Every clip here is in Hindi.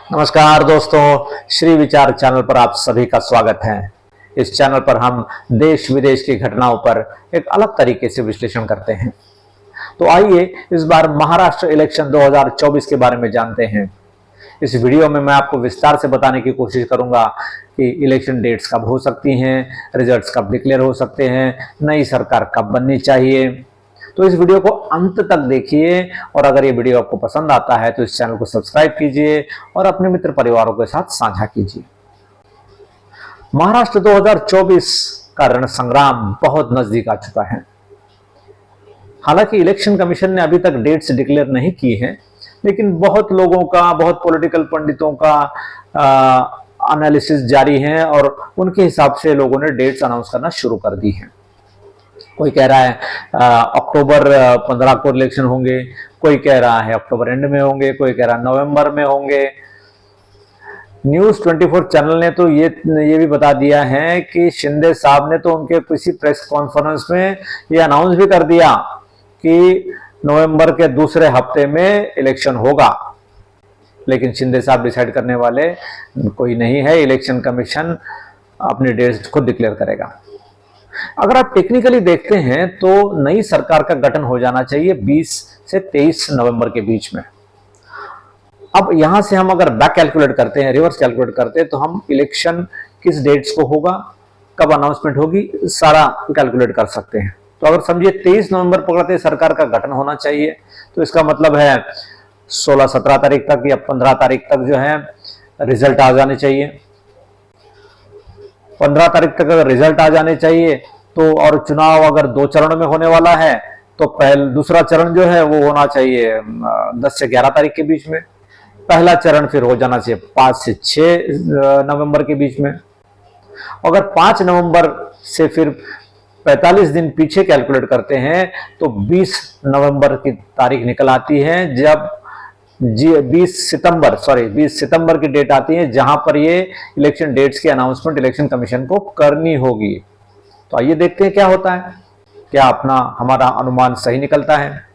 नमस्कार दोस्तों, श्री विचार चैनल पर आप सभी का स्वागत है। इस चैनल पर हम देश विदेश की घटनाओं पर एक अलग तरीके से विश्लेषण करते हैं। तो आइए इस बार महाराष्ट्र इलेक्शन 2024 के बारे में जानते हैं। इस वीडियो में मैं आपको विस्तार से बताने की कोशिश करूंगा कि इलेक्शन डेट्स कब हो सकती हैं, रिजल्ट्स कब डिक्लेयर हो सकते हैं, नई सरकार कब बननी चाहिए। तो इस वीडियो को अंत तक देखिए और अगर ये वीडियो आपको पसंद आता है तो इस चैनल को सब्सक्राइब कीजिए और अपने मित्र परिवारों के साथ साझा कीजिए। महाराष्ट्र 2024 का रण संग्राम बहुत नजदीक आ चुका है। हालांकि इलेक्शन कमीशन ने अभी तक डेट्स डिक्लेयर नहीं की हैं, लेकिन बहुत लोगों का, बहुत पॉलिटिकल पंडितों का एनालिसिस जारी है और उनके हिसाब से लोगों ने डेट्स अनाउंस करना शुरू कर दी है। कोई कह रहा है अक्टूबर 15 को इलेक्शन होंगे, कोई कह रहा है अक्टूबर एंड में होंगे, कोई कह रहा है नवंबर में होंगे। न्यूज 24 चैनल ने तो ये भी बता दिया है कि शिंदे साहब ने तो उनके किसी प्रेस कॉन्फ्रेंस में ये अनाउंस भी कर दिया कि नवंबर के दूसरे हफ्ते में इलेक्शन होगा। लेकिन शिंदे साहब डिसाइड करने वाले कोई नहीं है, इलेक्शन कमीशन अपनी डेट्स खुद डिक्लेयर करेगा। अगर आप टेक्निकली देखते हैं तो नई सरकार का गठन हो जाना चाहिए 20 से 23 नवंबर के बीच में। अब यहां से हम अगर बैक कैलकुलेट करते हैं, रिवर्स कैलकुलेट करते हैं, तो हम इलेक्शन किस डेट्स को होगा, कब अनाउंसमेंट होगी, सारा कैलकुलेट कर सकते हैं। तो अगर समझिए 23 नवंबर पकड़ते सरकार का गठन होना चाहिए, तो इसका मतलब है 16-17 तारीख तक या 15 तारीख तक जो है रिजल्ट आ जाने चाहिए। 15 तारीख तक अगर रिजल्ट आ जाने चाहिए तो, और चुनाव अगर 2 चरण में होने वाला है तो दूसरा चरण जो है वो होना चाहिए 10 से 11 तारीख के बीच में। पहला चरण फिर हो जाना चाहिए 5 से 6 नवंबर के बीच में। अगर 5 नवंबर से फिर 45 दिन पीछे कैलकुलेट करते हैं तो 20 नवंबर की तारीख निकल आती है, जब 20 सितंबर की डेट आती है, जहां पर ये इलेक्शन डेट्स की अनाउंसमेंट इलेक्शन कमीशन को करनी होगी। तो आइए देखते हैं क्या होता है, क्या हमारा अनुमान सही निकलता है।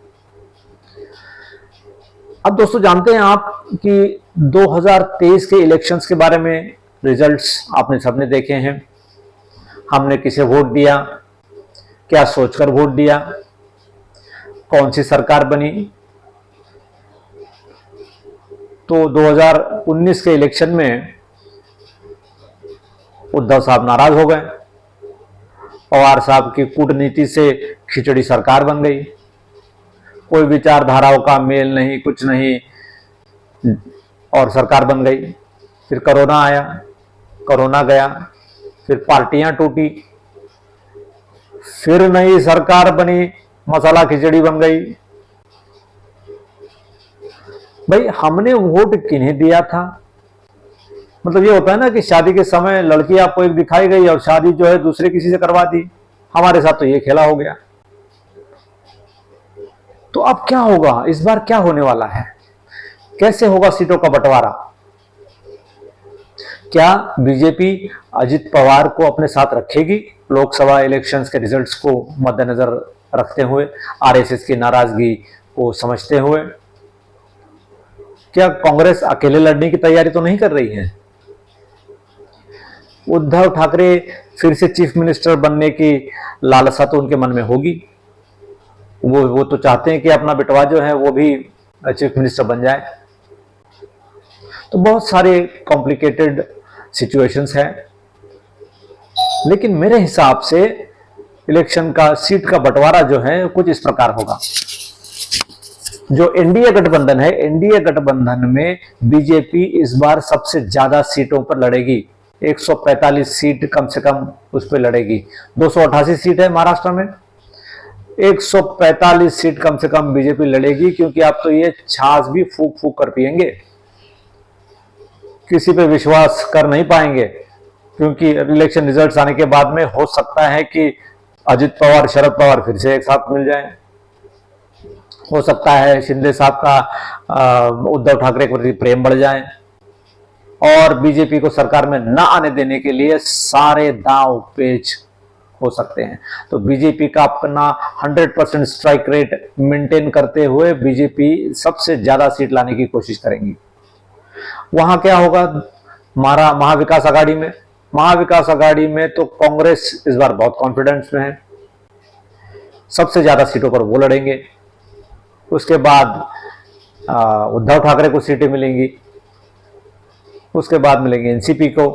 अब दोस्तों जानते हैं आप कि 2023 के इलेक्शंस के बारे में रिजल्ट्स आपने सबने देखे हैं। हमने किसे वोट दिया, क्या सोचकर वोट दिया, कौन सी सरकार बनी। तो 2019 के इलेक्शन में उद्धव साहब नाराज हो गए, पवार साहब की कूटनीति से खिचड़ी सरकार बन गई, कोई विचारधाराओं का मेल नहीं, कुछ नहीं, और सरकार बन गई। फिर कोरोना आया, कोरोना गया, फिर पार्टियां टूटी, फिर नई सरकार बनी, मसाला खिचड़ी बन गई। भाई हमने वोट किन्हें दिया था? मतलब ये होता है ना कि शादी के समय लड़की आपको एक दिखाई गई और शादी जो है दूसरे किसी से करवा दी। हमारे साथ तो ये खेला हो गया। तो अब क्या होगा, इस बार क्या होने वाला है, कैसे होगा सीटों का बंटवारा? क्या बीजेपी अजित पवार को अपने साथ रखेगी लोकसभा इलेक्शंस के रिजल्ट्स को मद्देनजर रखते हुए, आरएसएस की नाराजगी को समझते हुए? क्या कांग्रेस अकेले लड़ने की तैयारी तो नहीं कर रही है? उद्धव ठाकरे फिर से चीफ मिनिस्टर बनने की लालसा तो उनके मन में होगी। वो तो चाहते हैं कि अपना बेटवा जो है वो भी चीफ मिनिस्टर बन जाए। तो बहुत सारे कॉम्प्लिकेटेड सिचुएशंस हैं, लेकिन मेरे हिसाब से इलेक्शन का सीट का बंटवारा जो है कुछ इस प्रकार होगा। जो एनडीए गठबंधन है, एनडीए गठबंधन में बीजेपी इस बार सबसे ज्यादा सीटों पर लड़ेगी। 145 सीट कम से कम उस पर लड़ेगी। 288 सीट है महाराष्ट्र में, 145 सीट कम से कम बीजेपी लड़ेगी, क्योंकि आप तो ये छाछ भी फूक फूक कर पिएंगे, किसी पे विश्वास कर नहीं पाएंगे, क्योंकि इलेक्शन रिजल्ट्स आने के बाद में हो सकता है कि अजित पवार, शरद पवार फिर से एक साथ मिल जाएं। हो सकता है शिंदे साहब का उद्धव ठाकरे के प्रति प्रेम बढ़ जाए और बीजेपी को सरकार में न आने देने के लिए सारे दांव पेच हो सकते हैं। तो बीजेपी का अपना 100% स्ट्राइक रेट मेंटेन करते हुए बीजेपी सबसे ज्यादा सीट लाने की कोशिश करेंगी। वहां क्या होगा महाविकास आघाड़ी में? महाविकास आघाड़ी में तो कांग्रेस इस बार बहुत कॉन्फिडेंस में है, सबसे ज्यादा सीटों पर वो लड़ेंगे। उसके बाद उद्धव ठाकरे को सीटें मिलेंगी, उसके बाद मिलेंगी एनसीपी को।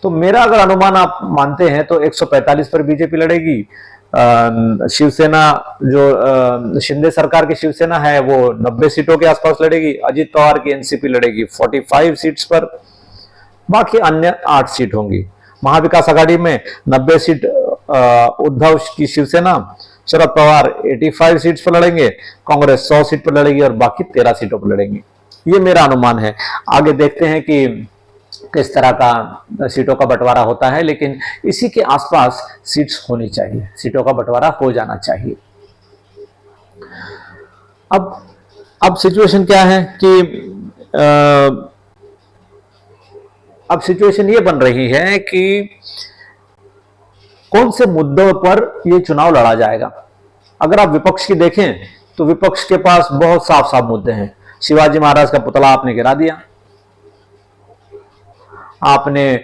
तो मेरा अगर अनुमान आप मानते हैं तो 145 पर बीजेपी लड़ेगी, शिवसेना जो शिंदे सरकार की शिवसेना है वो 90 सीटों के आसपास लड़ेगी, अजित पवार की एनसीपी लड़ेगी 45 सीट्स पर, बाकी अन्य 8 सीट होंगी। महाविकास आघाड़ी में 90 सीट उद्धव की शिवसेना, शरद पवार 85 सीट्स पर लड़ेंगे, कांग्रेस 100 सीट पर लड़ेगी और बाकी 13 सीटों पर लड़ेंगी। ये मेरा अनुमान है। आगे देखते हैं कि किस तरह का सीटों का बंटवारा होता है, लेकिन इसी के आसपास सीट्स होनी चाहिए, सीटों का बंटवारा हो जाना चाहिए। अब सिचुएशन क्या है कि अब सिचुएशन ये बन रही है कि कौन से मुद्दों पर ये चुनाव लड़ा जाएगा। अगर आप विपक्ष की देखें तो विपक्ष के पास बहुत साफ साफ मुद्दे हैं। शिवाजी महाराज का पुतला आपने गिरा दिया, आपने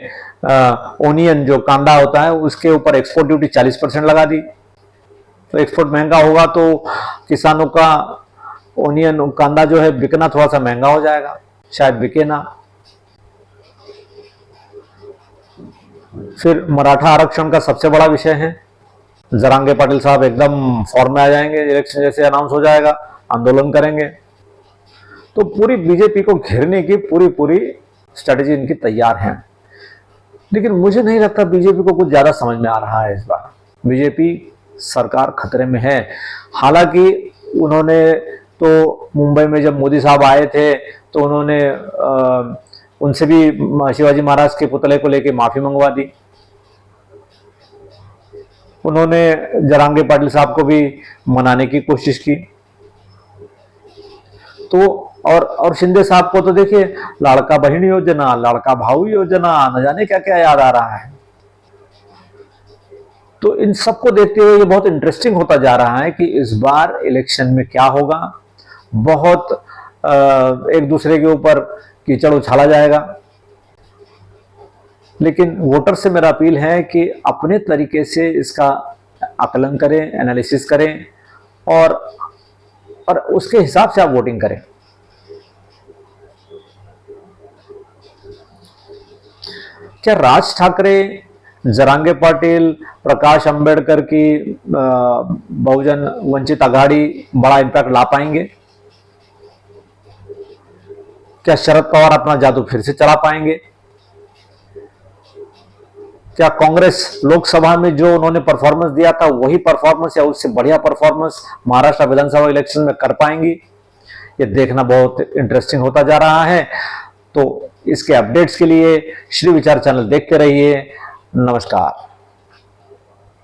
ओनियन जो कांदा होता है उसके ऊपर एक्सपोर्ट ड्यूटी 40% लगा दी, तो एक्सपोर्ट महंगा होगा तो किसानों का ओनियन कांदा जो है बिकना थोड़ा सा महंगा हो जाएगा, शायद बिके ना। फिर मराठा आरक्षण का सबसे बड़ा विषय है, जरांगे पाटिल साहब एकदम फॉर्म में आ जाएंगे, इलेक्शन जैसे अनाउंस हो जाएगा आंदोलन करेंगे। तो पूरी बीजेपी को घेरने की पूरी स्ट्रेटेजी इनकी तैयार है, लेकिन मुझे नहीं लगता बीजेपी को कुछ ज्यादा समझ में आ रहा है। इस बार बीजेपी सरकार खतरे में है। हालांकि उन्होंने तो मुंबई में जब मोदी साहब आए थे तो उन्होंने उनसे भी शिवाजी महाराज के पुतले को लेकर माफी मंगवा दी। उन्होंने जरांगे पाटिल साहब को भी मनाने की कोशिश की। तो और शिंदे साहब को तो देखिए लाड़का बहन योजना, लाड़का भाऊ योजना, न जाने क्या क्या याद आ रहा है। तो इन सबको देखते हुए ये बहुत इंटरेस्टिंग होता जा रहा है कि इस बार इलेक्शन में क्या होगा। बहुत एक दूसरे के ऊपर कीचड़ उछाला जाएगा, लेकिन वोटर से मेरा अपील है कि अपने तरीके से इसका आकलन करें, एनालिसिस करें और उसके हिसाब से आप वोटिंग करें। क्या राज ठाकरे, जरांगे पाटिल, प्रकाश अंबेडकर की बहुजन वंचित आघाड़ी बड़ा इंपैक्ट ला पाएंगे? क्या शरद पवार अपना जादू फिर से चला पाएंगे? क्या कांग्रेस लोकसभा में जो उन्होंने परफॉर्मेंस दिया था वही परफॉर्मेंस या उससे बढ़िया परफॉर्मेंस महाराष्ट्र विधानसभा इलेक्शन में कर पाएंगी? ये देखना बहुत इंटरेस्टिंग होता जा रहा है। तो इसके अपडेट्स के लिए श्री विचार चैनल देखते रहिए। नमस्कार।